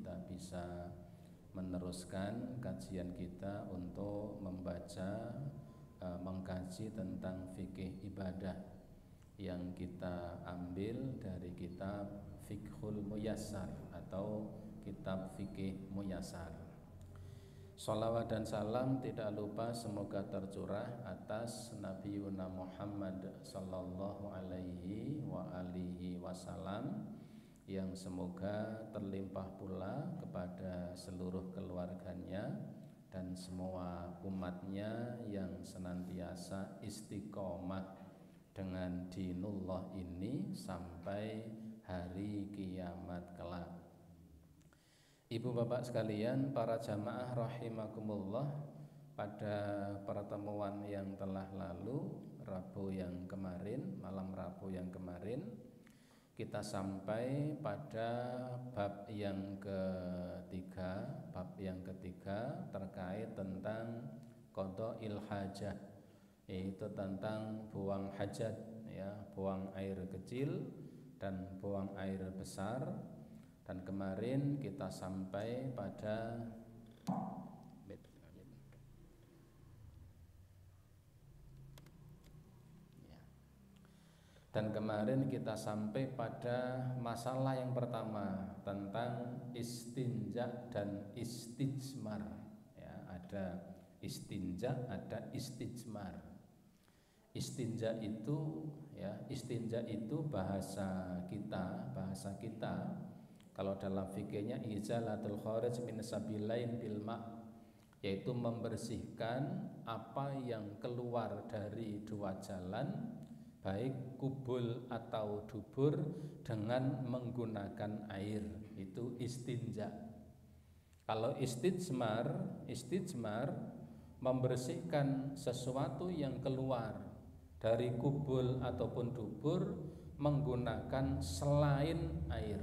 kita bisa meneruskan kajian kita untuk membaca mengkaji tentang fikih ibadah yang kita ambil dari kitab Fiqhul Muyassar atau kitab fikih Muyassar. Shalawat dan salam tidak lupa semoga tercurah atas Nabi Muhammad sallallahu alaihi wa alihi wasallam, yang semoga terlimpah pula kepada seluruh keluarganya dan semua umatnya yang senantiasa istiqomah dengan dinullah ini sampai hari kiamat kelak. Ibu bapak sekalian, para jamaah rahimakumullah, pada pertemuan yang telah lalu, Rabu yang kemarin, malam Rabu yang kemarin, kita sampai pada bab yang ketiga terkait tentang qada'il hajah, yaitu tentang buang hajat, ya, buang air kecil dan buang air besar. Dan kemarin kita sampai pada masalah yang pertama tentang istinja dan istijmar, ya, ada istinja, ada istijmar. Istinja itu bahasa kita kalau dalam fikihnya izalatul kharij min sabilain bil ma', yaitu membersihkan apa yang keluar dari dua jalan, baik kubul atau dubur, dengan menggunakan air. Itu istinja. Kalau istijmar membersihkan sesuatu yang keluar dari kubul ataupun dubur menggunakan selain air.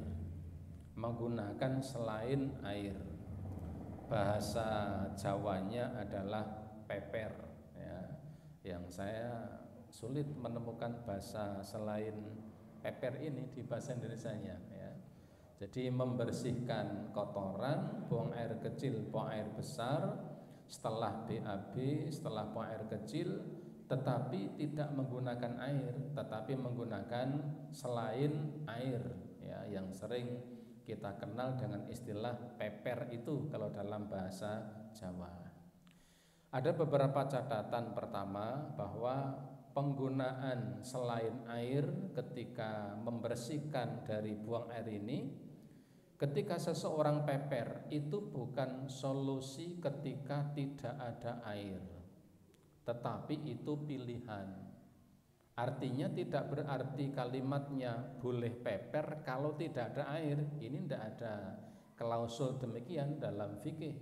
Bahasa Jawanya adalah peper, ya. Yang saya sulit menemukan bahasa selain peper ini di bahasa Indonesianya, ya. Jadi membersihkan kotoran, buang air kecil, buang air besar, setelah BAB, setelah buang air kecil, tetapi tidak menggunakan air, tetapi menggunakan selain air, ya, yang sering kita kenal dengan istilah peper itu kalau dalam bahasa Jawa. Ada beberapa catatan. Pertama, bahwa penggunaan selain air ketika membersihkan dari buang air ini, ketika seseorang peper, itu bukan solusi ketika tidak ada air, tetapi itu pilihan. Artinya tidak berarti kalimatnya boleh peper kalau tidak ada air. Ini tidak ada klausul demikian dalam fikih.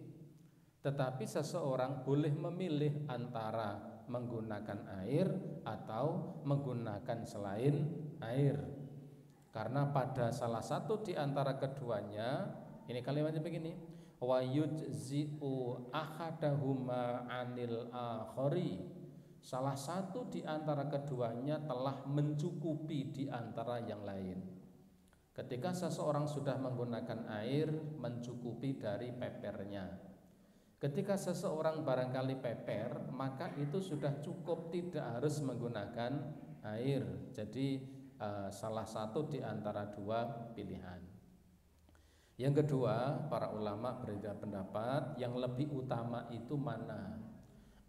Tetapi seseorang boleh memilih antara menggunakan air atau menggunakan selain air. Karena pada salah satu di antara keduanya, ini kalimatnya begini, wa yujzi'u ahadahuma 'anil akhari. Salah satu di antara keduanya telah mencukupi di antara yang lain. Ketika seseorang sudah menggunakan air, mencukupi dari pepernya. Ketika seseorang barangkali peper, maka itu sudah cukup, tidak harus menggunakan air. Jadi salah satu di antara dua pilihan. Yang kedua, para ulama berbeda pendapat, yang lebih utama itu mana?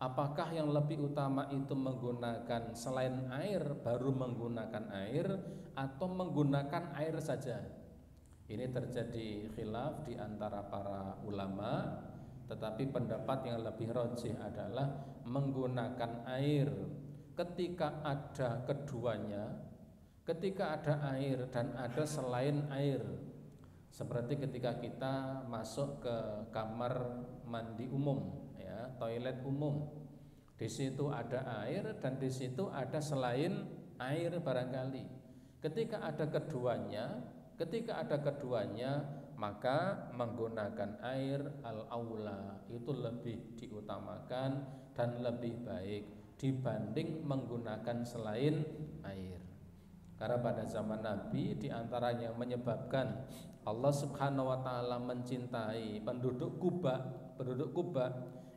Apakah yang lebih utama itu menggunakan selain air baru menggunakan air, atau menggunakan air saja? Ini terjadi khilaf di antara para ulama, tetapi pendapat yang lebih rajih adalah menggunakan air ketika ada keduanya. Ketika ada air dan ada selain air, seperti ketika kita masuk ke kamar mandi umum, ya, toilet umum, di situ ada air dan di situ ada selain air barangkali. Ketika ada keduanya, maka menggunakan air al-aula itu lebih diutamakan dan lebih baik dibanding menggunakan selain air. Karena pada zaman Nabi, di antara yang menyebabkan Allah Subhanahu wa taala mencintai penduduk Kuba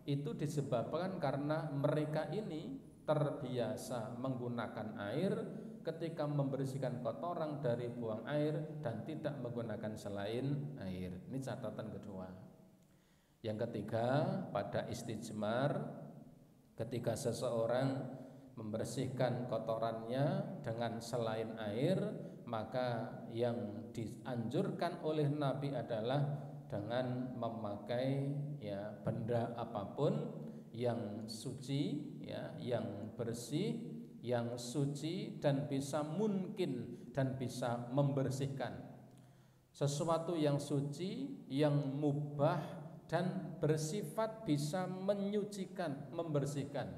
itu disebabkan karena mereka ini terbiasa menggunakan air ketika membersihkan kotoran dari buang air dan tidak menggunakan selain air. Ini catatan kedua. Yang ketiga, pada istijmar, ketika seseorang membersihkan kotorannya dengan selain air, maka yang dianjurkan oleh Nabi adalah dengan memakai benda apapun yang suci, yang bersih, yang suci dan bisa mungkin dan bisa membersihkan. Sesuatu yang suci, yang mubah dan bersifat bisa menyucikan, membersihkan.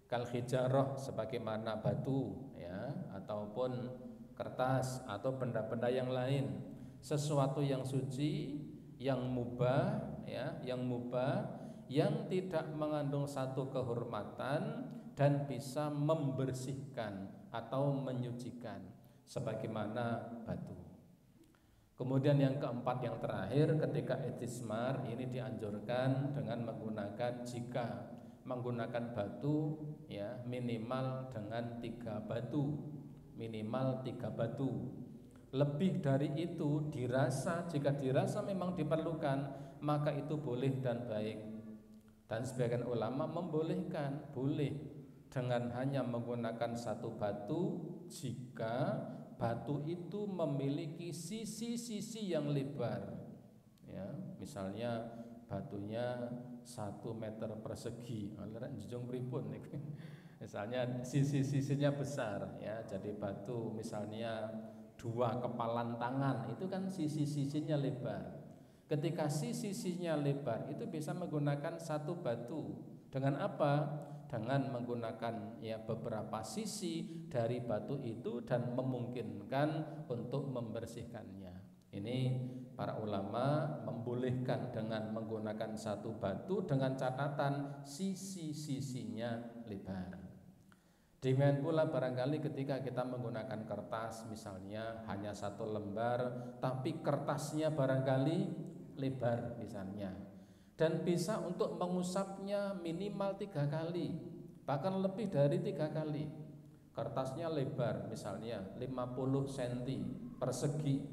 Kal hijarah, sebagaimana batu ataupun kertas atau benda-benda yang lain. Sesuatu yang suci, yang mubah, yang tidak mengandung satu kehormatan dan bisa membersihkan atau menyucikan, sebagaimana batu. Kemudian yang keempat, yang terakhir, ketika istismar ini dianjurkan dengan menggunakan, jika menggunakan batu minimal dengan 3 batu, minimal 3 batu. Lebih dari itu jika dirasa memang diperlukan, maka itu boleh dan baik. Dan sebagian ulama membolehkan, boleh dengan hanya menggunakan 1 batu jika batu itu memiliki sisi-sisi yang lebar. Misalnya batunya 1 meter persegi, misalnya sisi-sisinya besar, jadi batu misalnya 2 kepalan tangan, itu kan sisi-sisinya lebar. Ketika sisi-sisinya lebar, itu bisa menggunakan 1 batu. Dengan apa? Dengan menggunakan beberapa sisi dari batu itu dan memungkinkan untuk membersihkannya. Ini para ulama membolehkan dengan menggunakan 1 batu dengan catatan sisi-sisinya lebar. Demikian pula barangkali ketika kita menggunakan kertas, misalnya hanya 1 lembar, tapi kertasnya barangkali lebar misalnya, dan bisa untuk mengusapnya minimal 3 kali, bahkan lebih dari 3 kali. Kertasnya lebar misalnya 50 cm persegi,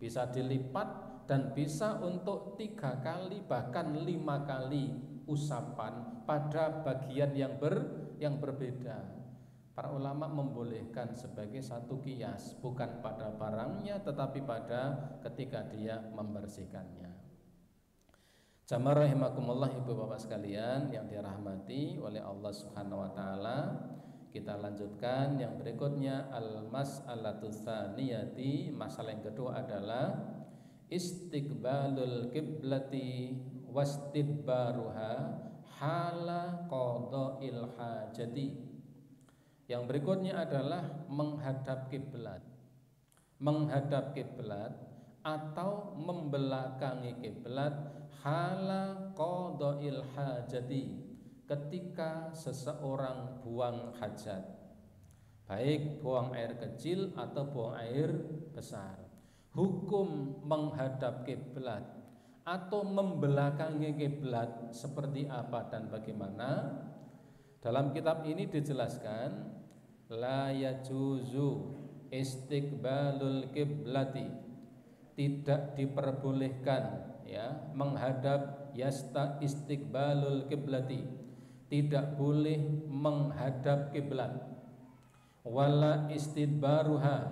bisa dilipat dan bisa untuk 3 kali bahkan 5 kali usapan pada bagian yang berbeda. Para ulama membolehkan sebagai satu kias, bukan pada barangnya tetapi pada ketika dia membersihkannya. Jamaah rahimakumullah, ibu bapak sekalian yang dirahmati oleh Allah Subhanahu wa taala. Kita lanjutkan yang berikutnya, al-mas'alatu tsaniyati, masalah yang kedua adalah istiqbalul qiblati wastidbaruha hala qada'il hajati. Yang berikutnya adalah menghadap kiblat. Menghadap kiblat atau membelakangi kiblat hala qada'il hajati, ketika seseorang buang hajat, baik buang air kecil atau buang air besar. Hukum menghadap kiblat atau membelakangi kiblat seperti apa dan bagaimana? Dalam kitab ini dijelaskan, la yajuzu istiqbalul kiblati, tidak diperbolehkan menghadap istiqbalul kiblati, tidak boleh menghadap kiblat, wala istidbaruha,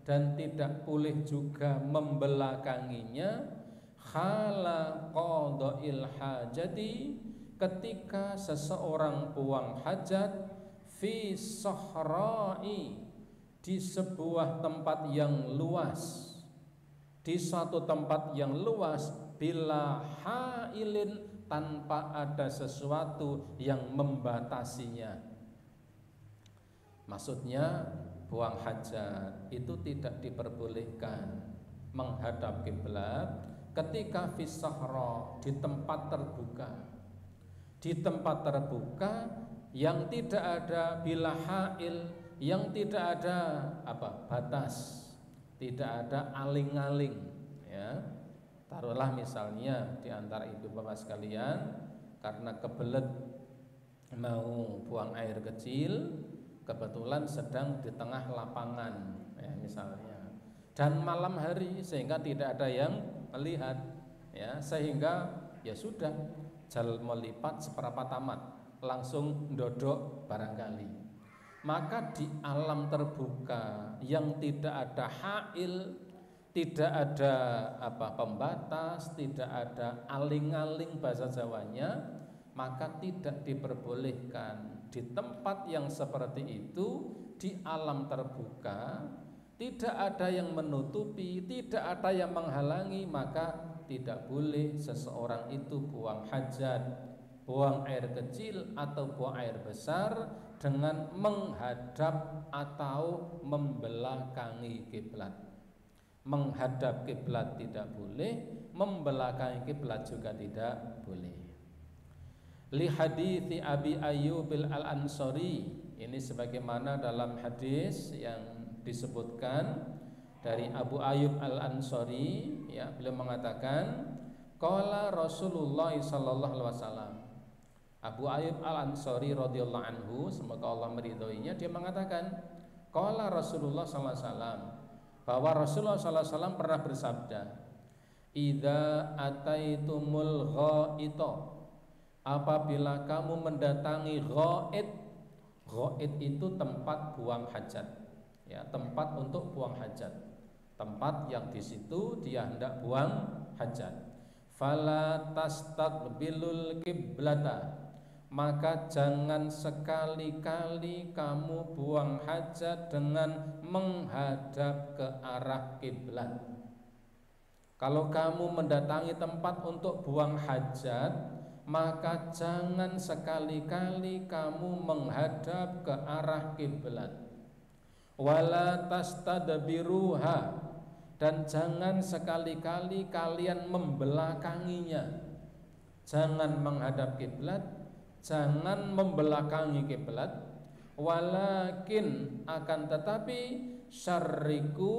dan tidak boleh juga membelakanginya, khala qada'il hajati, ketika seseorang buang hajat, fi sahra'i, di sebuah tempat yang luas, di suatu tempat yang luas, bila hailin, tanpa ada sesuatu yang membatasinya. Maksudnya buang hajat itu tidak diperbolehkan menghadap kiblat ketika fi sahra, di tempat terbuka. Di tempat terbuka yang tidak ada bila hail, yang tidak ada batas, tidak ada aling-aling, ya. Taruhlah misalnya di antara ibu bapak sekalian karena kebelet mau buang air kecil, kebetulan sedang di tengah lapangan ya misalnya, dan malam hari sehingga tidak ada yang melihat ya, sehingga ya sudah jal melipat seperempat tamat langsung ndodok barangkali. Maka di alam terbuka yang tidak ada hail, tidak ada pembatas, tidak ada aling-aling bahasa Jawanya, maka tidak diperbolehkan di tempat yang seperti itu, di alam terbuka, tidak ada yang menutupi, tidak ada yang menghalangi, maka tidak boleh seseorang itu buang hajat, buang air kecil atau buang air besar dengan menghadap atau membelakangi kiblat. Menghadap kiblat tidak boleh, membelakangi kiblat juga tidak boleh. Li hadithi Abi Ayyub al-Ansari, ini sebagaimana dalam hadis yang disebutkan dari Abu Ayyub al-Ansari ya, beliau mengatakan qala Rasulullah sallallahu alaihi wasallam. Abu Ayyub al-Ansari radhiyallahu anhu, semoga Allah meridhoinya, dia mengatakan qala Rasulullah sallallahu alaihi wasallam, bahwa Rasulullah sallallahu alaihi wasallam pernah bersabda, idza ataitumul ghaita, apabila kamu mendatangi ghaid. Ghaid itu tempat buang hajat ya, tempat untuk buang hajat, tempat yang di situ dia hendak buang hajat. Fala tastaqbilul kiblata, maka jangan sekali-kali kamu buang hajat dengan menghadap ke arah kiblat. Kalau kamu mendatangi tempat untuk buang hajat, maka jangan sekali-kali kamu menghadap ke arah kiblat. Wala tastadbiruha, dan jangan sekali-kali kalian membelakanginya. Jangan menghadap kiblat, jangan membelakangi kiblat. Walakin, akan tetapi, syarriku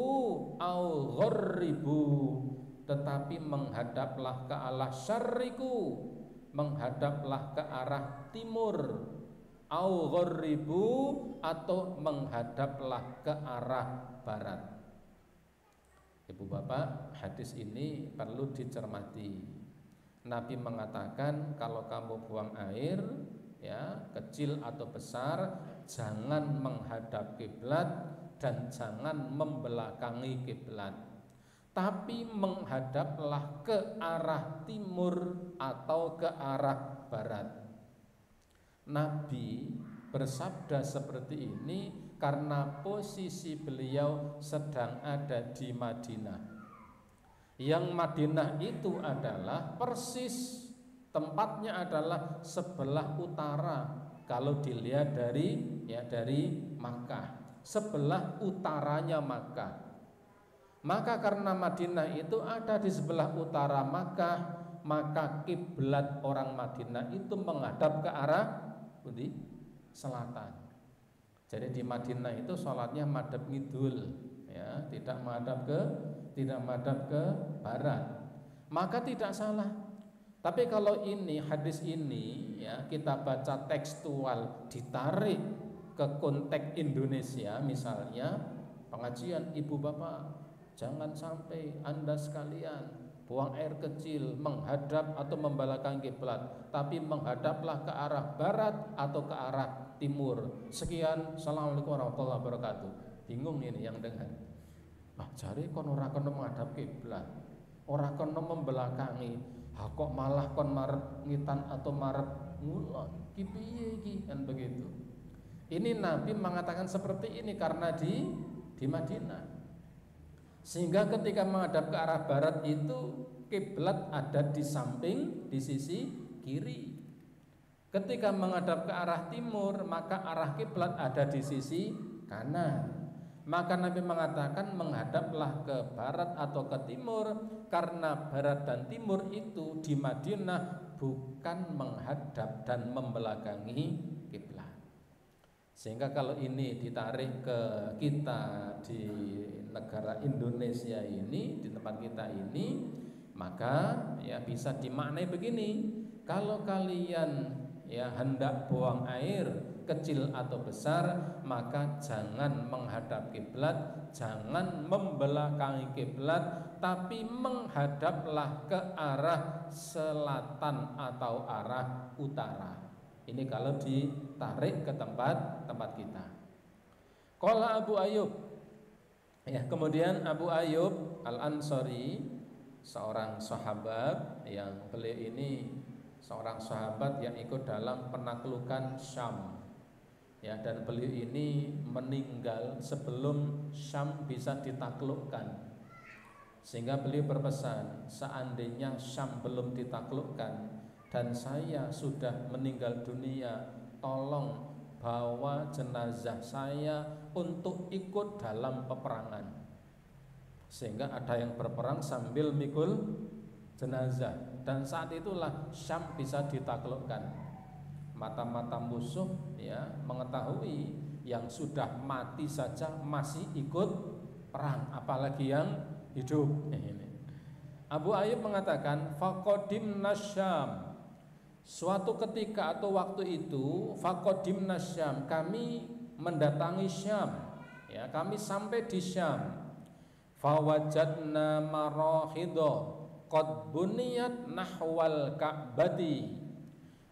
au gharribu, tetapi menghadaplah ke arah syarriku, menghadaplah ke arah timur, au gharribu, atau menghadaplah ke arah barat. Ibu bapak, hadis ini perlu dicermati. Nabi mengatakan kalau kamu buang air ya, kecil atau besar, jangan menghadap kiblat dan jangan membelakangi kiblat, tapi menghadaplah ke arah timur atau ke arah barat. Nabi bersabda seperti ini karena posisi beliau sedang ada di Madinah. Yang Madinah itu adalah persis tempatnya adalah sebelah utara kalau dilihat dari Makkah, sebelah utaranya Makkah. Maka karena Madinah itu ada di sebelah utara Makkah, maka kiblat orang Madinah itu menghadap ke arah selatan. Jadi di Madinah itu sholatnya madhab ngidul ya, tidak menghadap ke barat. Maka tidak salah. Tapi kalau ini hadis ini ya, kita baca tekstual, ditarik ke konteks Indonesia, misalnya pengajian ibu bapak, jangan sampai Anda sekalian buang air kecil menghadap atau membelakangi kiblat, tapi menghadaplah ke arah barat atau ke arah timur. Sekian, assalamualaikum warahmatullahi wabarakatuh. Bingung ini yang dengar. Jare kon ora kono menghadap kiblat, ora kono membelakangi, kok malah kon marep ngitan atau marep ngulon. Ki piye iki kan begitu. Ini Nabi mengatakan seperti ini karena di Madinah. Sehingga ketika menghadap ke arah barat itu kiblat ada di samping, di sisi kiri. Ketika menghadap ke arah timur, maka arah kiblat ada di sisi kanan. Maka Nabi mengatakan menghadaplah ke barat atau ke timur, karena barat dan timur itu di Madinah bukan menghadap dan membelakangi kiblat. Sehingga kalau ini ditarik ke kita di negara Indonesia ini, di tempat kita ini, maka ya bisa dimaknai begini. Kalau kalian ya hendak buang air kecil atau besar, maka jangan menghadap kiblat, jangan membelakangi kiblat, tapi menghadaplah ke arah selatan atau arah utara. Ini kalau ditarik ke tempat kita. Qala Abu Ayyub. Ya, kemudian Abu Ayyub Al-Ansari, seorang sahabat yang beliau ini seorang sahabat yang ikut dalam penaklukan Syam. Ya, dan beliau ini meninggal sebelum Syam bisa ditaklukkan. Sehingga beliau berpesan, seandainya Syam belum ditaklukkan dan saya sudah meninggal dunia, tolong bawa jenazah saya untuk ikut dalam peperangan. Sehingga ada yang berperang sambil mikul jenazah, dan saat itulah Syam bisa ditaklukkan. Mata-mata musuh ya mengetahui yang sudah mati saja masih ikut perang, apalagi yang hidup. Abu Ayyub mengatakan, faqadimna Syam. Suatu ketika atau waktu itu, faqadimna Syam, kami mendatangi Syam. Ya, kami sampai di Syam. Fawajadna marahidha qad buniyat nahwal Ka'bati.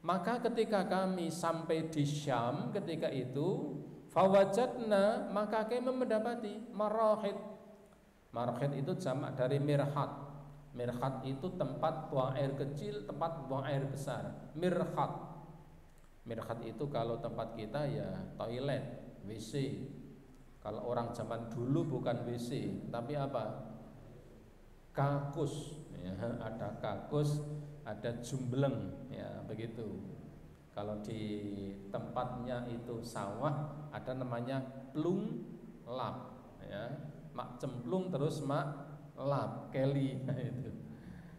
Maka ketika kami sampai di Syam ketika itu, fawajadna, maka kami mendapati marahid. Marahid itu jamak dari mirhat. Mirhat itu tempat buang air kecil, tempat buang air besar. Mirhat. Mirhat itu kalau tempat kita ya toilet, WC. Kalau orang zaman dulu bukan WC, tapi apa? Kakus. Ya, ada kakus, ada jumbleng, ya begitu. Kalau di tempatnya itu sawah, ada namanya plung lap. Ya, mak cemplung terus mak lap, keli itu.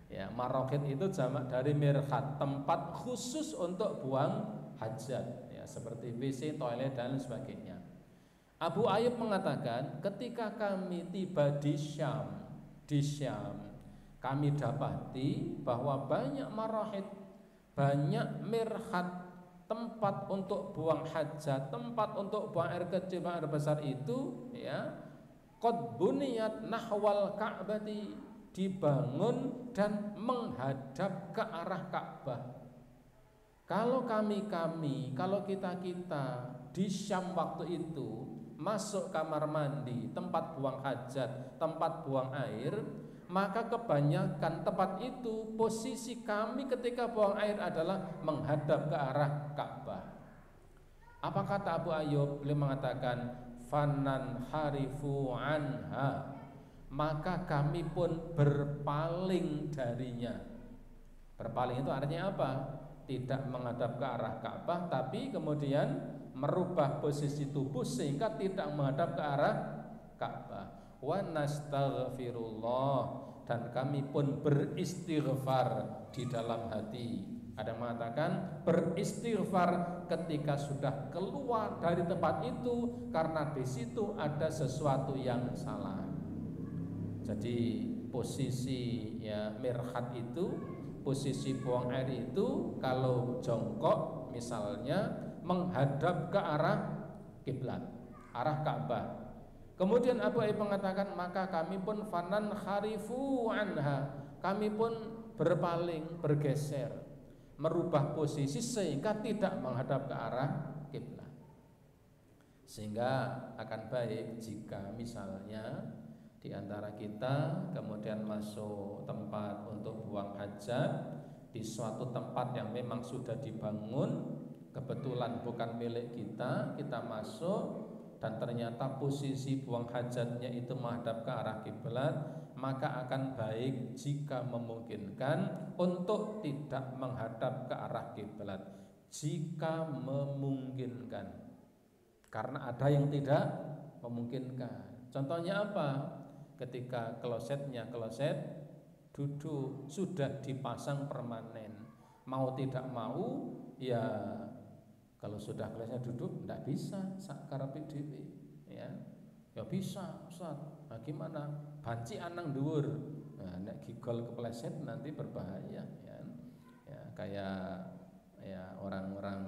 Ya, marokit itu jamak dari mirhat, tempat khusus untuk buang hajat, ya seperti WC, toilet dan sebagainya. Abu Ayyub mengatakan, ketika kami tiba di Syam, kami dapati bahwa banyak marahid, banyak mirhat, tempat untuk buang hajat, tempat untuk buang air kecil, buang air besar itu, ya qad buniyat nahwal Ka'bati, dibangun dan menghadap ke arah Ka'bah. Kalau kalau kita di Syam waktu itu masuk kamar mandi, tempat buang hajat, tempat buang air, maka kebanyakan tempat itu posisi kami ketika buang air adalah menghadap ke arah Ka'bah. Apa kata Abu Ayyub? Beliau mengatakan, fanan harifu anha, maka kami pun berpaling darinya. Berpaling itu artinya apa? Tidak menghadap ke arah Ka'bah, tapi kemudian merubah posisi tubuh sehingga tidak menghadap ke arah Ka'bah. Wa nastaghfirullah, dan kami pun beristighfar di dalam hati. Ada yang mengatakan beristighfar ketika sudah keluar dari tempat itu karena di situ ada sesuatu yang salah. Jadi posisi ya mirhat itu, posisi buang air itu kalau jongkok misalnya menghadap ke arah kiblat, arah Ka'bah. Kemudian Abu Ayyub mengatakan, maka kami pun fanan kharifu anha, kami pun berpaling, bergeser, merubah posisi sehingga tidak menghadap ke arah kiblat. Sehingga akan baik jika misalnya di antara kita kemudian masuk tempat untuk buang hajat di suatu tempat yang memang sudah dibangun, kebetulan bukan milik kita, kita masuk dan ternyata posisi buang hajatnya itu menghadap ke arah kiblat, maka akan baik jika memungkinkan untuk tidak menghadap ke arah kiblat jika memungkinkan, karena ada yang tidak memungkinkan. Contohnya apa? Ketika kloset duduk sudah dipasang permanen, mau tidak mau ya kalau sudah kelasnya duduk ndak bisa sak karepe dhewe ya. Ya bisa Ustaz. Nah, gimana? Banci anang dhuwur. Nah, nek gigol kepleset nanti berbahaya ya. Ya, kayak ya orang-orang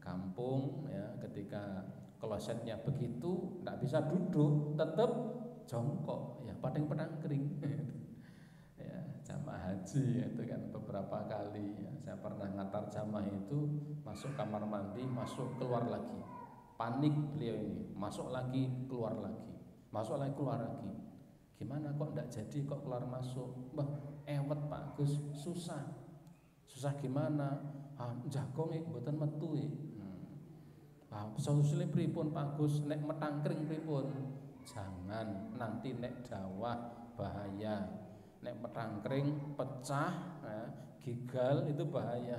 kampung ya, ketika klosetnya begitu ndak bisa duduk, tetap jongkok ya, padang penangkring. Ya, jamaah haji itu kan beberapa kali ya, saya pernah ngantar jamaah itu masuk kamar mandi, masuk keluar lagi, panik beliau ini, masuk lagi keluar lagi, masuk lagi keluar lagi. Gimana kok enggak jadi, kok keluar masuk? Bah, ewet Pak Gus, susah gimana? Jagonge mboten metu e. Solusinya pripun Pak Gus, nek metangkring pripun? Jangan, nanti nek dawah bahaya. Nek metangkring pecah ya, gigal itu bahaya.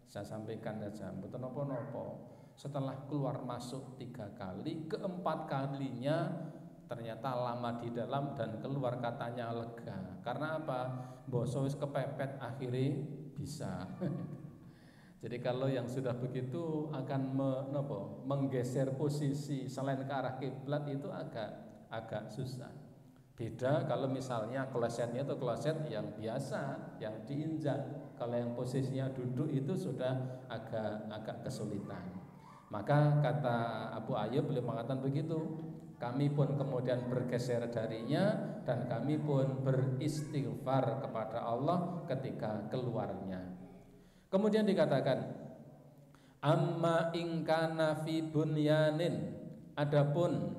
Saya sampaikan saja, mboten napa-napa. Setelah keluar masuk 3 kali, keempat kalinya ternyata lama di dalam dan keluar katanya lega. Karena apa? Boso wis kepepet akhirnya bisa. Jadi kalau yang sudah begitu akan menggeser posisi selain ke arah kiblat itu agak susah. Beda kalau misalnya klosetnya itu kloset yang biasa, yang diinjak. Kalau yang posisinya duduk itu sudah agak kesulitan. Maka kata Abu Ayyub, beliau mengatakan begitu. Kami pun kemudian bergeser darinya dan kami pun beristighfar kepada Allah ketika keluarnya. Kemudian dikatakan, amma ingkana fi bunyanin, adapun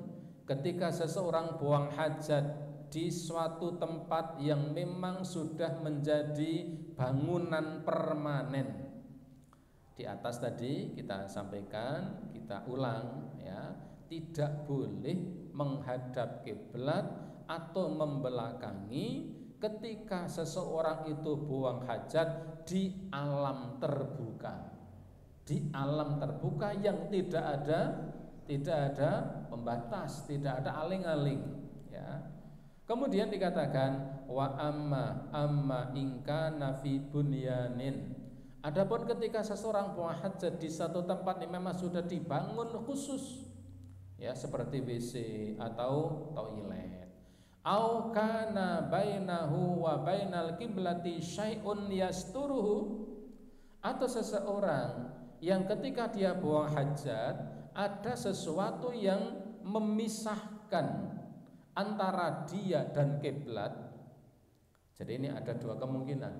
ketika seseorang buang hajat di suatu tempat yang memang sudah menjadi bangunan permanen. Di atas tadi kita sampaikan, kita ulang ya, tidak boleh menghadap kiblat atau membelakangi ketika seseorang itu buang hajat di alam terbuka. Di alam terbuka yang tidak ada pembatas, tidak ada aling-aling ya. Kemudian dikatakan wa amma ingkana fi bunyanin. Adapun ketika seseorang buang hajat di satu tempat yang memang sudah dibangun khusus ya, seperti WC atau toilet. Au kana bainahu wa bainal kiblati syai'un yasturuhu, atau seseorang yang ketika dia buang hajat ada sesuatu yang memisahkan antara dia dan kiblat. Jadi ini ada 2 kemungkinan.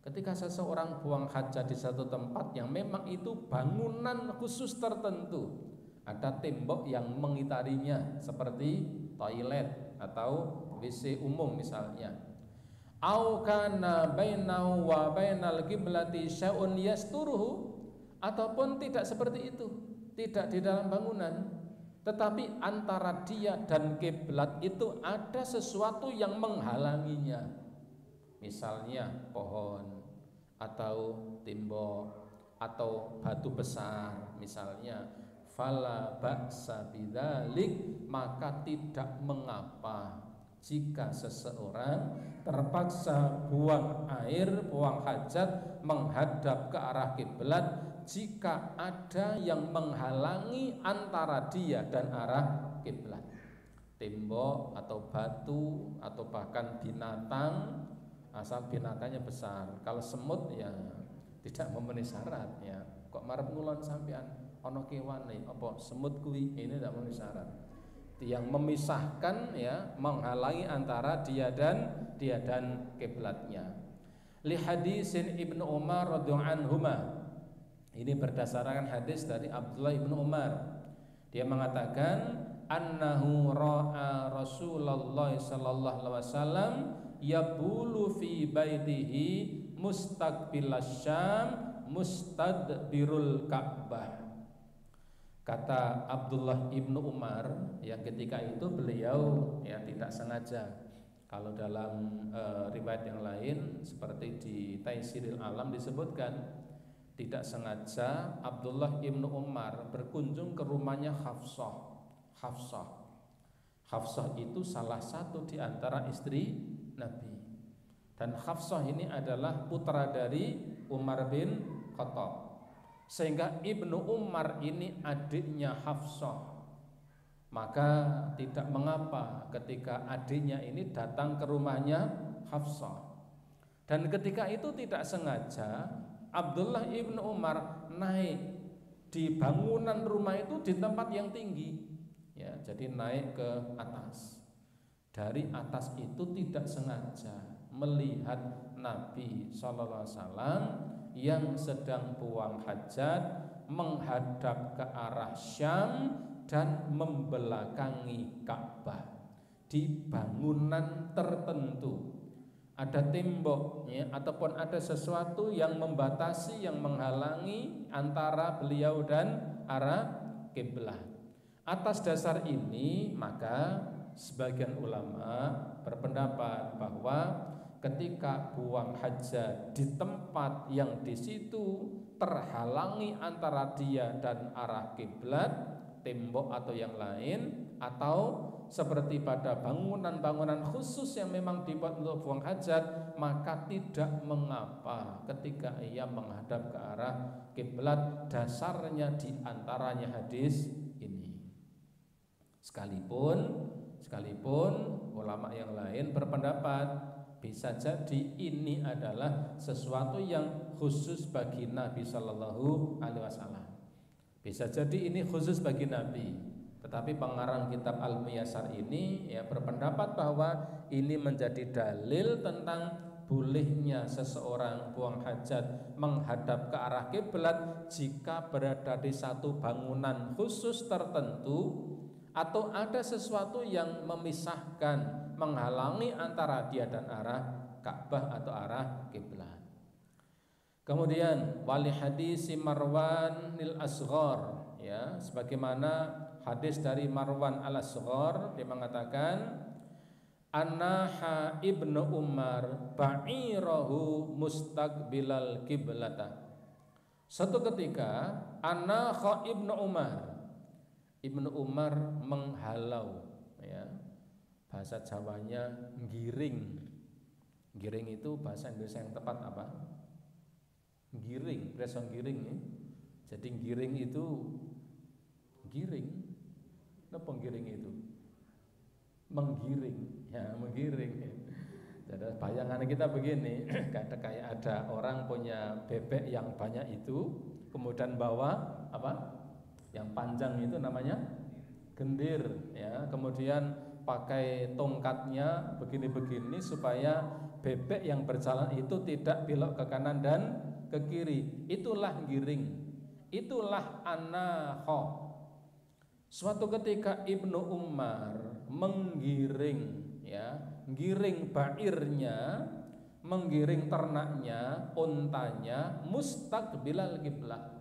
Ketika seseorang buang hajat di satu tempat yang memang itu bangunan khusus tertentu, ada tembok yang mengitarinya seperti toilet atau WC umum misalnya. Au kana bainahu wa bainal qiblati syai'un yasturuhu, ataupun tidak seperti itu, tidak di dalam bangunan, tetapi antara dia dan kiblat itu ada sesuatu yang menghalanginya. Misalnya pohon atau tembok atau batu besar misalnya. Fala ba'sa bidzalik, maka tidak mengapa jika seseorang terpaksa buang air, buang hajat menghadap ke arah kiblat jika ada yang menghalangi antara dia dan arah kiblat. Tembok atau batu atau bahkan binatang, asal binatangnya besar. Kalau semut ya tidak memenuhi syarat ya. Kok marep ngulon sampean ono kewane apa semut kuwi, ini tidak memenuhi syarat. Yang memisahkan ya, menghalangi antara dia dan kiblatnya. Li hadisin Ibnu Umar radhiyallahu anhuma. Ini berdasarkan hadis dari Abdullah Ibnu Umar. Dia mengatakan annahu ra'a Rasulullah sallallahu alaihi wasallam yabulu fi baitihi mustaqbilas Syam mustadbirul Ka'bah. Kata Abdullah Ibnu Umar yang ketika itu beliau ya tidak sengaja. Kalau dalam riwayat yang lain seperti di Taisiril Alam disebutkan tidak sengaja Abdullah Ibnu Umar berkunjung ke rumahnya Hafsah. Hafsah itu salah satu di antara istri Nabi. Dan Hafsah ini adalah putra dari Umar bin Khattab. sehingga Ibnu Umar ini adiknya Hafsah. Maka tidak mengapa ketika adiknya ini datang ke rumahnya Hafsah. Dan ketika itu tidak sengaja Abdullah ibnu Umar naik di bangunan rumah itu di tempat yang tinggi, ya, jadi naik ke atas. Dari atas itu tidak sengaja melihat Nabi SAW yang sedang buang hajat menghadap ke arah Syam dan membelakangi Ka'bah di bangunan tertentu. Ada tembok, ya, ataupun ada sesuatu yang membatasi, yang menghalangi antara beliau dan arah kiblat. Atas dasar ini maka sebagian ulama berpendapat bahwa ketika buang hajat di tempat yang di situ terhalangi antara dia dan arah kiblat, tembok atau yang lain, atau seperti pada bangunan-bangunan khusus yang memang dibuat untuk buang hajat, maka tidak mengapa ketika ia menghadap ke arah kiblat. Dasarnya di antaranya hadis ini. Sekalipun ulama yang lain berpendapat bisa jadi ini adalah sesuatu yang khusus bagi Nabi Sallallahu Alaihi Wasallam. Bisa jadi ini khusus bagi Nabi. Tetapi pengarang kitab Al-Muyassar ini ya berpendapat bahwa ini menjadi dalil tentang bolehnya seseorang buang hajat menghadap ke arah kiblat jika berada di satu bangunan khusus tertentu atau ada sesuatu yang memisahkan, menghalangi antara dia dan arah Ka'bah atau arah kiblat. Kemudian wali hadis Marwan al-Asghar, ya, sebagaimana hadis dari Marwan al-Asghar, dia mengatakan Anaha ibnu Umar ba'irahu mustaqbilal kiblata. Suatu ketika Anaha ibnu Umar menghalau, ya, bahasa Jawanya giring. Giring itu bahasa Indonesia yang tepat apa? Giring, presong giring, ya. Jadi giring itu giring. Apa giring itu? Menggiring, ya, menggiring. Jadi bayangan kita begini, kayak ada orang punya bebek yang banyak itu, kemudian bawa apa? Yang panjang itu namanya gendir, ya. Kemudian pakai tongkatnya begini-begini supaya bebek yang berjalan itu tidak belok ke kanan dan ke kiri. Itulah giring. Itulah anaho. Suatu ketika Ibnu Umar menggiring, ya, giring bairnya, menggiring ternaknya, untanya, mustaqbilal kiblat,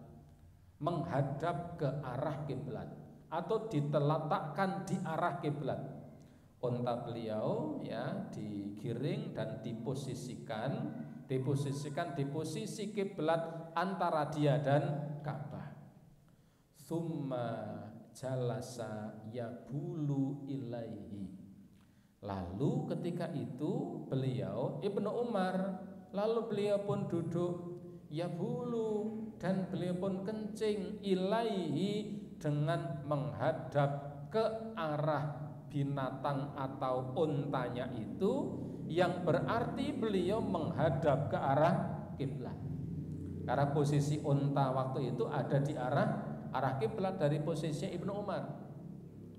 menghadap ke arah kiblat atau diteletakkan di arah kiblat. Unta beliau, ya, digiring dan diposisikan di posisi kiblat antara dia dan Ka'bah. Summa jalasa yabulu ilaihi. Lalu ketika itu beliau Ibnu Umar, lalu beliau pun duduk, yabulu, dan beliau pun kencing, ilaihi, dengan menghadap ke arah binatang atau untanya itu, yang berarti beliau menghadap ke arah kiblat. Karena posisi unta waktu itu ada di arah kiblat dari posisi Ibnu Umar.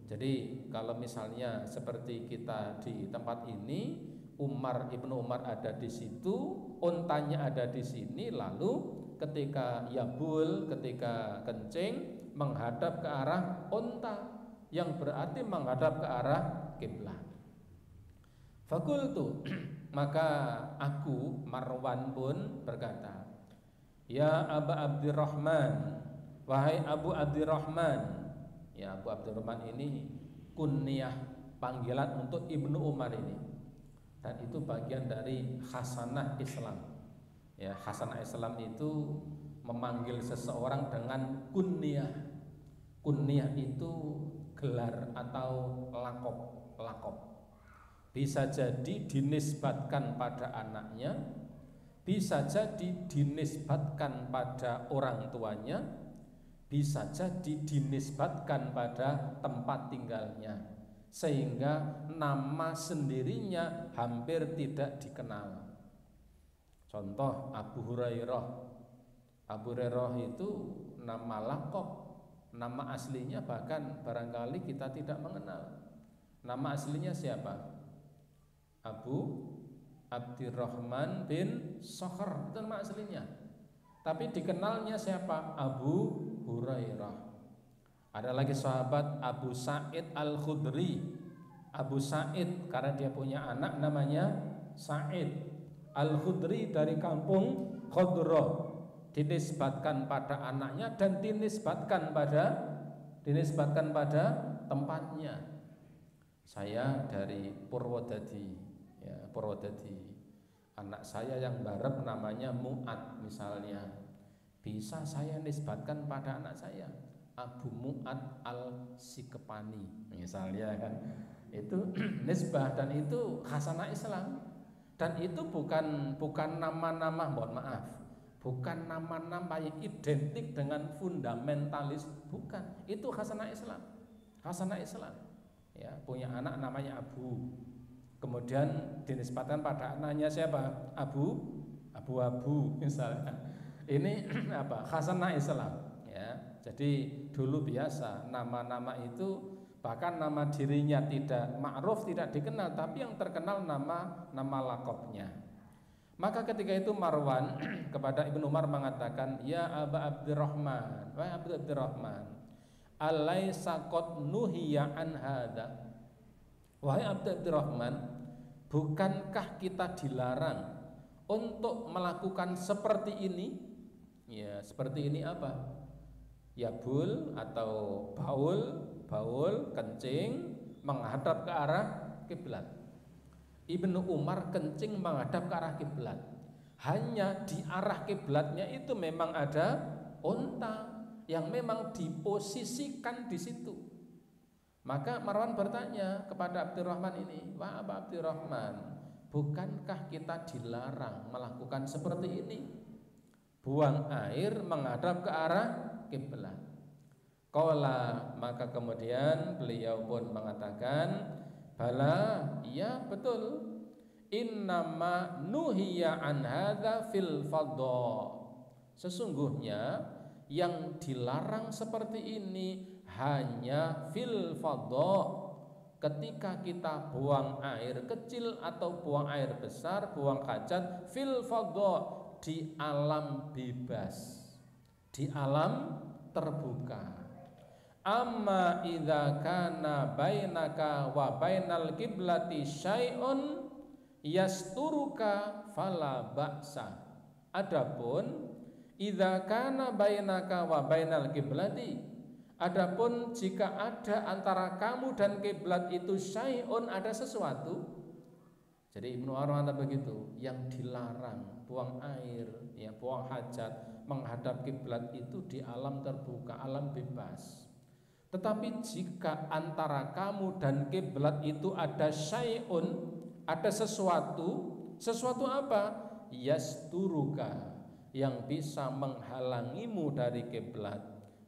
Jadi kalau misalnya seperti kita di tempat ini, Ibnu Umar ada di situ, untanya ada di sini, lalu ketika yabul, ketika kencing, menghadap ke arah unta, yang berarti menghadap ke arah kiblat. Fakultu, maka aku Marwan pun berkata, ya Aba Abdurrahman, wahai Abu Abdurrahman. Ya, Abu Abdurrahman ini kunyah, panggilan untuk Ibnu Umar ini, dan itu bagian dari khasanah Islam. Ya, khasanah Islam itu memanggil seseorang dengan kunyah. Kunyah itu gelar atau lakop. Bisa jadi dinisbatkan pada anaknya, bisa jadi dinisbatkan pada orang tuanya, bisa jadi dinisbatkan pada tempat tinggalnya, sehingga nama sendirinya hampir tidak dikenal. Contoh Abu Hurairah. Abu Hurairah itu nama laqab, nama aslinya bahkan barangkali kita tidak mengenal. Nama aslinya siapa? Abu Abdurrahman bin Sakhr, itu nama aslinya. Tapi dikenalnya siapa? Abu Hurairah. Ada lagi sahabat Abu Sa'id Al-Khudri. Abu Sa'id karena dia punya anak namanya Sa'id. Al-Khudri dari kampung Khudra, dinisbatkan pada anaknya dan dinisbatkan pada tempatnya. Saya dari Purwodadi, ya, Purwodadi. Anak saya yang barep namanya Mu'ad misalnya, bisa saya nisbatkan pada anak saya Abu Mu'ad Al-Sikepani misalnya kan. Itu nisbah dan itu khasanah Islam. Dan itu bukan nama-nama, mohon maaf, bukan nama-nama yang identik dengan fundamentalis, bukan. Itu khasanah Islam. Khasanah Islam. Ya, punya anak namanya Abu. Kemudian dinisbatkan pada anaknya siapa? Abu misalnya. Ini apa? Khasanah Islam, ya. Jadi dulu biasa nama-nama itu, bahkan nama dirinya tidak ma'ruf, tidak dikenal, tapi yang terkenal nama laqabnya. Maka ketika itu Marwan kepada Ibnu Umar mengatakan, "Ya Aba Abdurrahman, wahai Abu Abdurrahman, alaisa qad nuhiya an hadza?" Wahai Abdurrahman, bukankah kita dilarang untuk melakukan seperti ini? Ya, seperti ini apa? Yabul atau baul kencing menghadap ke arah kiblat. Ibnu Umar kencing menghadap ke arah kiblat. Hanya di arah kiblatnya itu memang ada unta yang memang diposisikan di situ. Maka Marwan bertanya kepada Abdurrahman ini, "Wah, Abdurrahman, bukankah kita dilarang melakukan seperti ini? Buang air menghadap ke arah kiblat." Qala, maka kemudian beliau pun mengatakan, "Bala, iya betul. Innama nuhiya an hadza fil fadha." Sesungguhnya yang dilarang seperti ini hanya fil fadha, ketika kita buang air kecil atau buang air besar, buang hajat fil fadha, di alam bebas, di alam terbuka. Amma idza kana bainaka wa bainal kiblati syai'un yasturuka fala ba'sa. Adapun idza kana bainaka wa bainal kiblati, adapun jika ada antara kamu dan kiblat itu syai'un, ada sesuatu. Jadi Ibnu Umar begitu, yang dilarang buang air, ya, buang hajat menghadap kiblat itu di alam terbuka, alam bebas. Tetapi jika antara kamu dan kiblat itu ada syai'un, ada sesuatu apa? Yasturuka, yang bisa menghalangimu dari kiblat,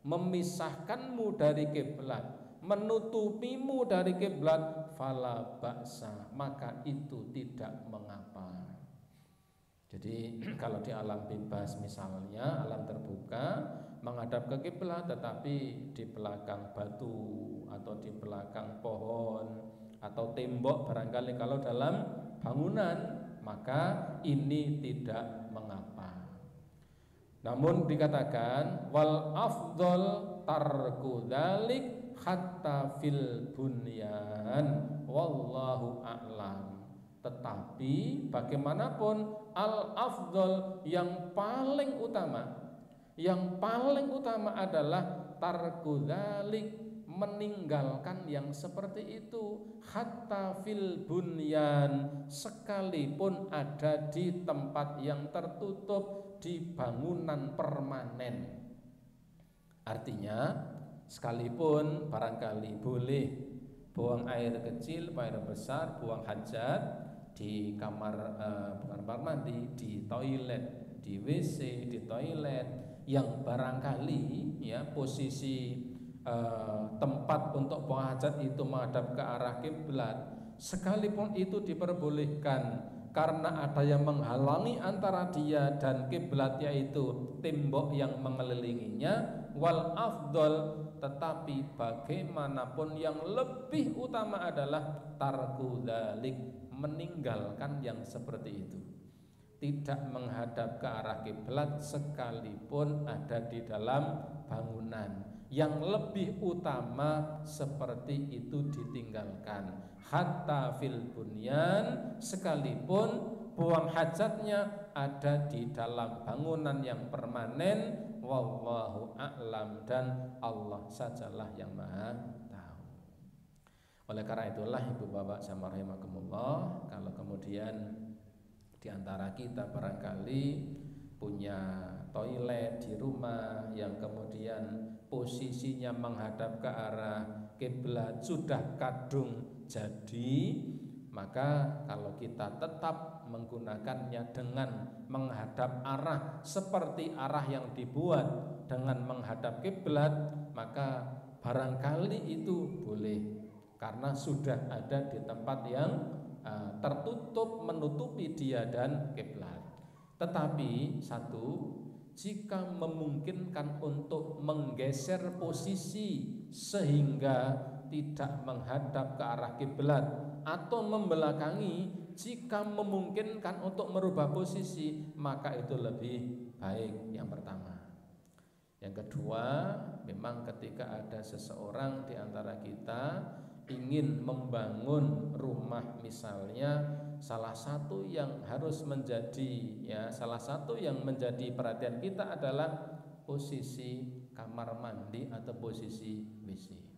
memisahkanmu dari kiblat, menutupimu dari kiblat, fala ba'sa, maka itu tidak mengapa. Jadi kalau di alam bebas misalnya, alam terbuka, menghadap ke kiblat tetapi di belakang batu atau di belakang pohon atau tembok barangkali kalau dalam bangunan, maka ini tidak mengapa. Namun dikatakan wal afdol tarku dzalik hatta fil bunyan wallahu a'lam. Tetapi bagaimanapun al afdol, yang paling utama adalah tarku dzalik, meninggalkan yang seperti itu, hatta fil bunyan, sekalipun ada di tempat yang tertutup, di bangunan permanen. Artinya sekalipun barangkali boleh buang air kecil, buang air besar, buang hajat di kamar bukan kamar mandi, di toilet, di WC, di toilet yang barangkali ya posisi tempat untuk buang hajat itu menghadap ke arah kiblat, sekalipun itu diperbolehkan karena ada yang menghalangi antara dia dan kiblat, yaitu tembok yang mengelilinginya, wal afdol, tetapi bagaimanapun yang lebih utama adalah tarku dzalik, meninggalkan yang seperti itu. Tidak menghadap ke arah kiblat sekalipun ada di dalam bangunan. Yang lebih utama seperti itu ditinggalkan. Hatta fil bunyan, sekalipun buang hajatnya ada di dalam bangunan yang permanen. Wallahu a'lam, dan Allah sajalah yang maha tahu. Oleh karena itulah ibu bapak sama rahimakumullah, kalau kemudian di antara kita barangkali punya toilet di rumah yang kemudian posisinya menghadap ke arah kiblat, sudah kadung jadi, maka kalau kita tetap menggunakannya dengan menghadap arah seperti arah yang dibuat dengan menghadap kiblat, maka barangkali itu boleh karena sudah ada di tempat yang tertutup, menutupi dia dan kiblat. Tetapi satu, jika memungkinkan untuk menggeser posisi sehingga tidak menghadap ke arah kiblat atau membelakangi, jika memungkinkan untuk merubah posisi, maka itu lebih baik, yang pertama. Yang kedua, memang ketika ada seseorang di antara kita ingin membangun rumah misalnya, salah satu yang harus menjadi salah satu yang menjadi perhatian kita adalah posisi kamar mandi atau posisi WC.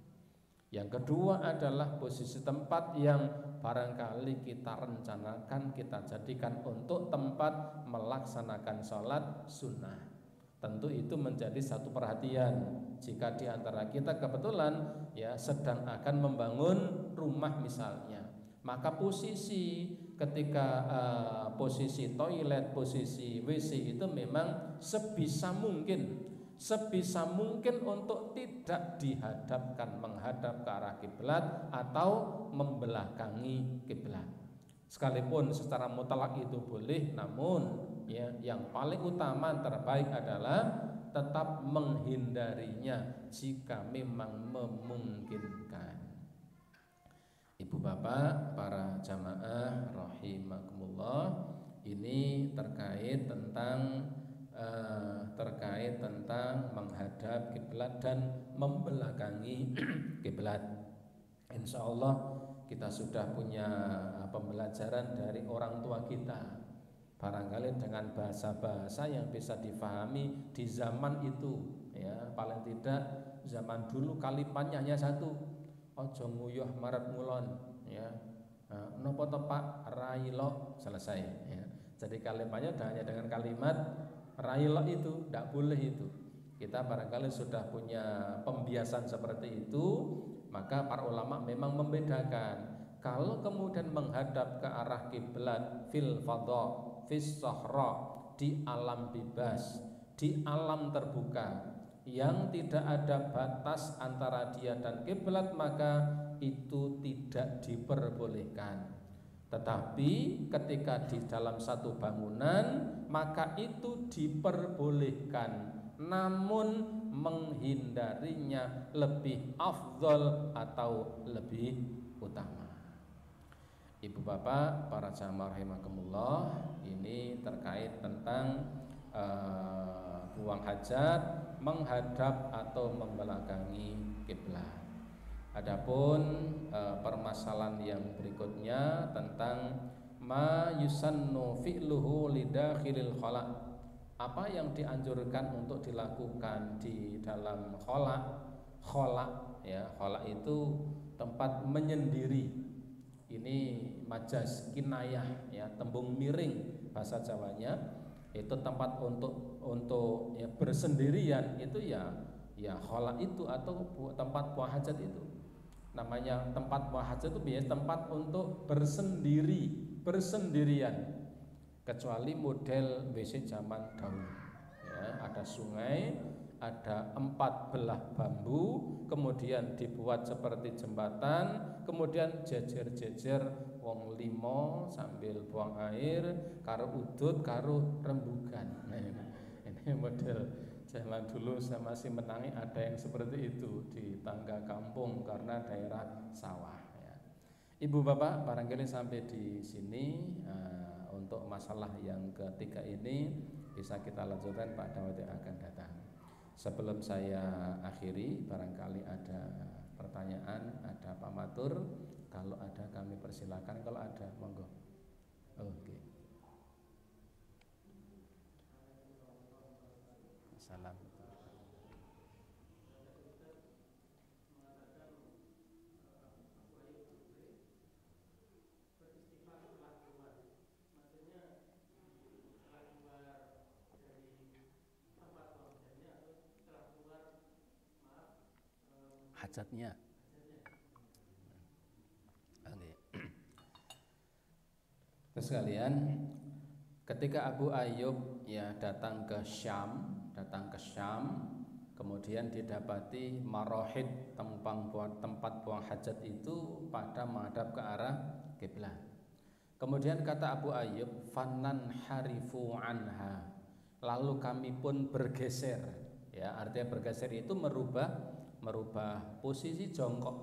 Yang kedua adalah posisi tempat yang barangkali kita rencanakan, kita jadikan untuk tempat melaksanakan sholat sunnah. Tentu itu menjadi satu perhatian. Jika di antara kita kebetulan sedang akan membangun rumah misalnya, maka posisi ketika posisi toilet, posisi WC itu memang sebisa mungkin untuk tidak dihadapkan menghadap ke arah kiblat atau membelakangi kiblat. Sekalipun secara mutlak itu boleh, namun yang paling utama terbaik adalah tetap menghindarinya jika memang memungkinkan. Ibu bapak, para jamaah rahimakumullah, ini terkait tentang menghadap kiblat dan membelakangi kiblat. Insya Allah kita sudah punya pembelajaran dari orang tua kita, barangkali dengan bahasa-bahasa yang bisa difahami di zaman itu, paling tidak zaman dulu kalimatnya hanya satu, ojo nguyuh marep ngulon, nopo tepak railo, selesai. Jadi kalimatnya hanya dengan kalimat railo itu, tidak boleh itu. Kita barangkali sudah punya pembiasan seperti itu, maka para ulama memang membedakan. Kalau kemudian menghadap ke arah kiblat fil fadha, fis sahra, di alam bebas, di alam terbuka yang tidak ada batas antara dia dan kiblat, maka itu tidak diperbolehkan. Tetapi ketika di dalam satu bangunan, maka itu diperbolehkan, namun menghindarinya lebih afdol atau lebih utama. Ibu bapak, para jamaah rahimakumullah, ini terkait tentang buang hajat, menghadap atau membelakangi kiblat. Adapun permasalahan yang berikutnya tentang ma yusannu fi'luhu lidakhilil khala, apa yang dianjurkan untuk dilakukan di dalam khala. Khala itu tempat menyendiri. Ini majas kinayah, tembung miring bahasa Jawanya, itu tempat untuk bersendirian, itu khala itu atau tempat buang hajat itu. Namanya tempat buang hajat itu biasanya tempat untuk bersendiri, bersendirian, kecuali model WC zaman dahulu. Ya, ada sungai, ada 4 belah bambu, kemudian dibuat seperti jembatan, kemudian jejer-jejer wong limo sambil buang air, karo udut, karo rembugan. Nah, ini model zaman dulu saya masih menangi ada yang seperti itu di tangga kampung karena daerah sawah. Ya. Ibu bapak, barangkali sampai di sini untuk masalah yang ketiga ini bisa kita lanjutkan pada waktu yang akan datang. Sebelum saya akhiri, barangkali ada pertanyaan, ada Pak Matur. Kalau ada kami persilakan, kalau ada monggo. Oke. Salam. Hajatnya. Oke. Terus sekalian, ketika Abu Ayyub ya datang ke Syam, kemudian didapati marohid tempat buang hajat itu pada menghadap ke arah kiblat. Kemudian kata Abu Ayyub, fanan harifu anha, lalu kami pun bergeser. Ya, artinya bergeser itu merubah posisi jongkok,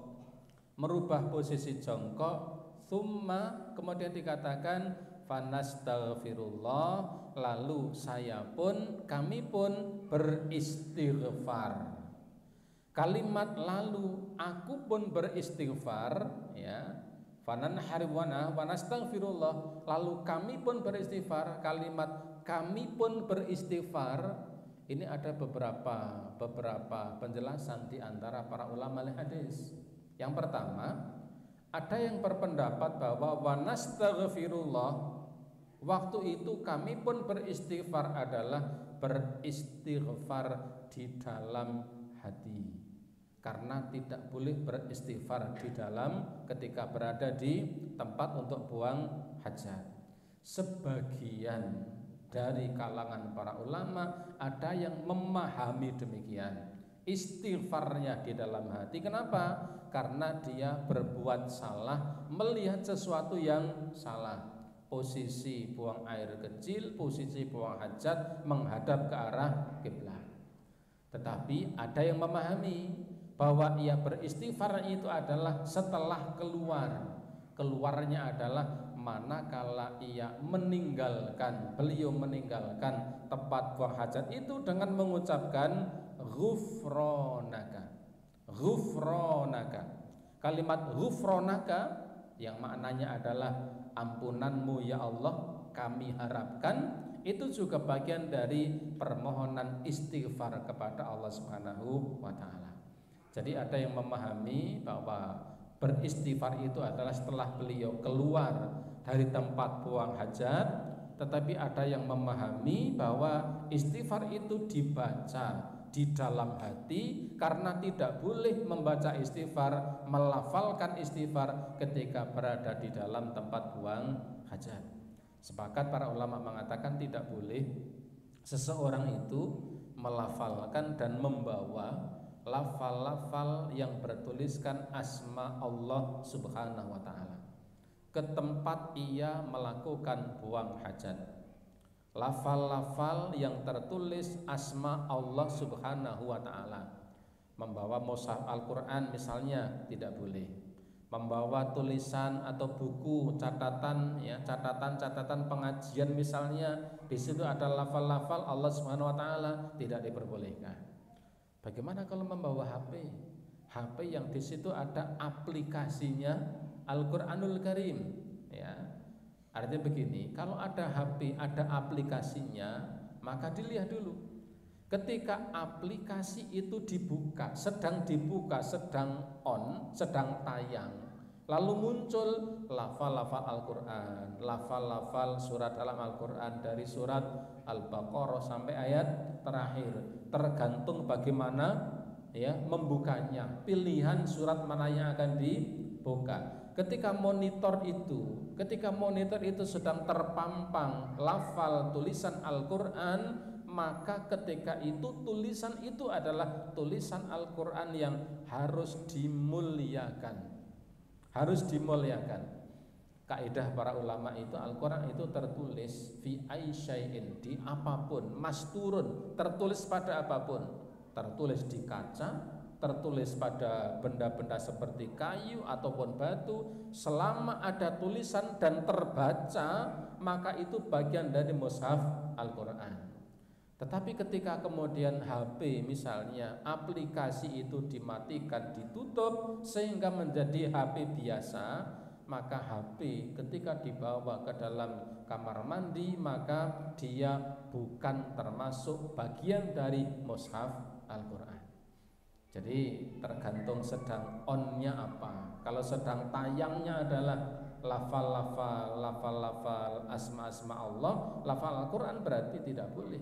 thumma, kemudian dikatakan fanastaghfirullah, lalu kami pun beristighfar. Kalimat lalu aku pun beristighfar, ya, fananhariwana wanastaghfirullah, lalu kami pun beristighfar. Kalimat kami pun beristighfar ini ada beberapa penjelasan di antara para ulama hadis. Yang pertama, ada yang berpendapat bahwa wanastaghfirullah, waktu itu kami pun beristighfar adalah beristighfar di dalam hati, karena tidak boleh beristighfar di dalam ketika berada di tempat untuk buang hajat. Sebagian dari kalangan para ulama ada yang memahami demikian, istighfarnya di dalam hati. Kenapa? Karena dia berbuat salah, melihat sesuatu yang salah, posisi buang air kecil, posisi buang hajat menghadap ke arah kiblat. Tetapi ada yang memahami bahwa ia beristighfar itu adalah setelah keluarnya adalah manakala beliau meninggalkan tempat buang hajat itu dengan mengucapkan ghufronaka. Kalimat ghufronaka yang maknanya adalah ampunanmu ya Allah kami harapkan, itu juga bagian dari permohonan istighfar kepada Allah Subhanahu wa taala. Jadi ada yang memahami bahwa beristighfar itu adalah setelah beliau keluar dari tempat buang hajat, tetapi ada yang memahami bahwa istighfar itu dibaca di dalam hati, karena tidak boleh membaca istighfar, melafalkan istighfar ketika berada di dalam tempat buang hajat. Sepakat para ulama mengatakan tidak boleh seseorang itu melafalkan dan membawa lafal-lafal yang bertuliskan asma Allah Subhanahu wa ta'ala ke tempat ia melakukan buang hajat. Lafal-lafal yang tertulis asma Allah Subhanahu wa ta'ala, membawa mushaf Al-Quran misalnya tidak boleh, membawa tulisan atau buku catatan, ya, catatan pengajian misalnya, di situ ada lafal-lafal Allah Subhanahu wa ta'ala, tidak diperbolehkan. Bagaimana kalau membawa HP yang di situ ada aplikasinya Al-Qur'anul Karim, ya. Artinya begini, kalau ada HP ada aplikasinya, maka dilihat dulu. Ketika aplikasi itu dibuka, sedang on, sedang tayang, lalu muncul lafal-lafal Al-Qur'an, lafal-lafal surat dalam Al-Qur'an dari surat Al-Baqarah sampai ayat terakhir, tergantung bagaimana ya membukanya, pilihan surat mana yang akan dibuka. ketika monitor itu sedang terpampang lafal tulisan Al-Quran, maka ketika itu tulisan itu adalah tulisan Al-Quran yang harus dimuliakan. Kaidah para ulama itu, Al-Quran itu tertulis fi aisyai'in, di apapun, masturun, tertulis pada apapun, tertulis di kaca, tertulis pada benda-benda seperti kayu ataupun batu, selama ada tulisan dan terbaca, maka itu bagian dari mushaf Al-Quran. Tetapi ketika kemudian HP misalnya aplikasi itu dimatikan, ditutup sehingga menjadi HP biasa, maka HP ketika dibawa ke dalam kamar mandi, maka dia bukan termasuk bagian dari mushaf Al-Quran. Jadi tergantung sedang on-nya apa. Kalau sedang tayangnya adalah lafal asma-asma Allah, lafal Al-Quran, berarti tidak boleh.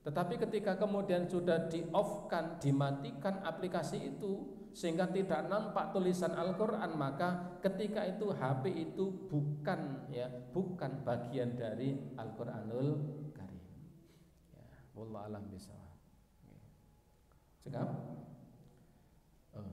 Tetapi ketika kemudian sudah di-off-kan, dimatikan aplikasi itu sehingga tidak nampak tulisan Al-Quran, maka ketika itu HP itu bukan bagian dari Al-Quranul Karim. Ya, wallahu a'lam bishawab. Cekap? Oh.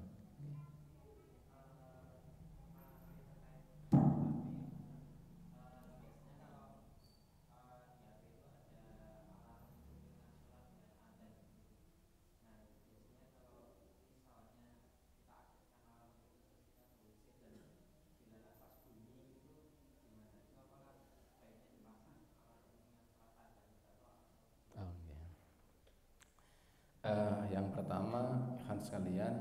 Yang pertama, ikhwan sekalian,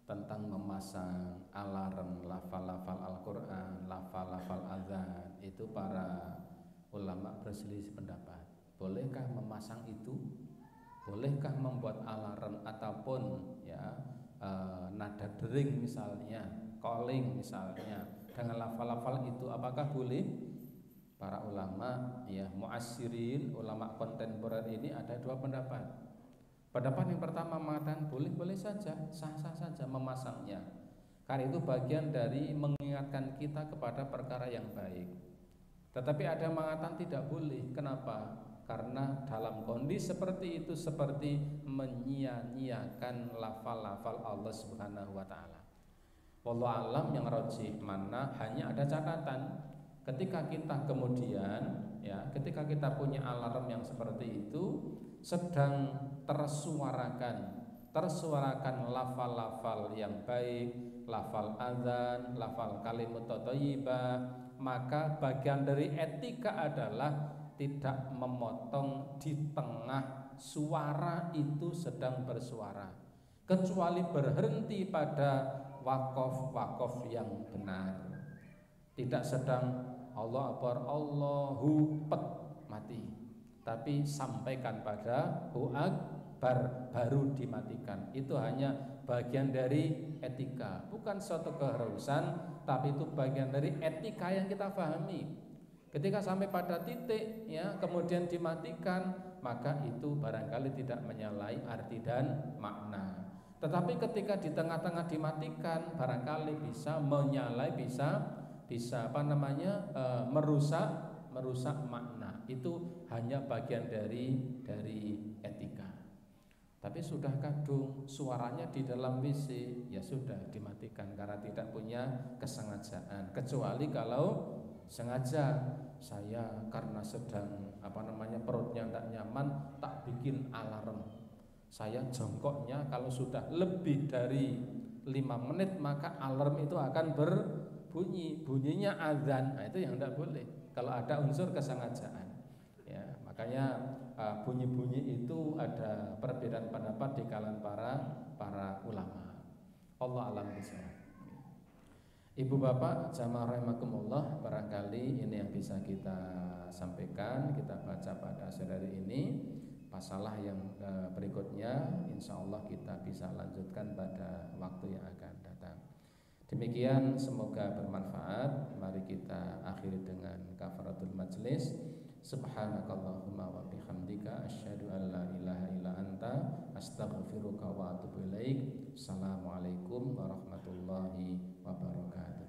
tentang memasang alarm lafal-lafal Al-Quran, lafal-lafal azan, itu para ulama berselisih pendapat. Bolehkah memasang itu? Bolehkah membuat alarm ataupun nada dering misalnya, calling misalnya, dengan lafal-lafal itu, apakah boleh? Para ulama mu'assirin, ulama kontemporer ini ada dua pendapat. Pendapat yang pertama mengatakan boleh-boleh saja, sah-sah saja memasangnya, karena itu bagian dari mengingatkan kita kepada perkara yang baik. Tetapi ada yang mengatakan tidak boleh. Kenapa? Karena dalam kondisi seperti itu seperti menyia-nyiakan lafal-lafal Allah Subhanahu wa taala. Wallahu alam, yang rajih mana hanya ada catatan. Ketika kita kemudian ketika kita punya alarm yang seperti itu, sedang tersuarakan lafal-lafal yang baik, lafal azan, lafal kalimat thayyibah, maka bagian dari etika adalah tidak memotong di tengah suara itu sedang bersuara, kecuali berhenti pada wakof yang benar. Tidak sedang Allah Akbar, Allahu pet mati, tapi sampaikan pada Hu Akbar baru dimatikan. Itu hanya bagian dari etika, bukan suatu keharusan, tapi itu bagian dari etika yang kita pahami. Ketika sampai pada titik kemudian dimatikan, maka itu barangkali tidak menyalahi arti dan makna. Tetapi ketika di tengah-tengah dimatikan, barangkali bisa menyalahi, bisa merusak makna. Itu hanya bagian dari etika. Tapi sudah kadung suaranya di dalam WC, ya sudah dimatikan karena tidak punya kesengajaan. Kecuali kalau sengaja, saya karena sedang perutnya tidak nyaman, tak bikin alarm. Saya jongkoknya kalau sudah lebih dari 5 menit maka alarm itu akan bunyinya azan. Nah, itu yang tidak boleh kalau ada unsur kesengajaan. Makanya bunyi-bunyi itu ada perbedaan pendapat di kalangan para ulama. Allah alam bishawab. Ibu bapak jamaah rahimakumullah, barangkali ini yang bisa kita sampaikan, kita baca pada sore hari ini. Masalah yang berikutnya insya Allah kita bisa lanjutkan pada waktu yang akan datang. Demikian, semoga bermanfaat. Mari kita akhiri dengan kafaratul majlis. Subhanakallahumma wa bihamdika asyhadu an la ilaha illa anta astaghfiruka wa atubu ilaik. Assalamualaikum warahmatullahi wabarakatuh.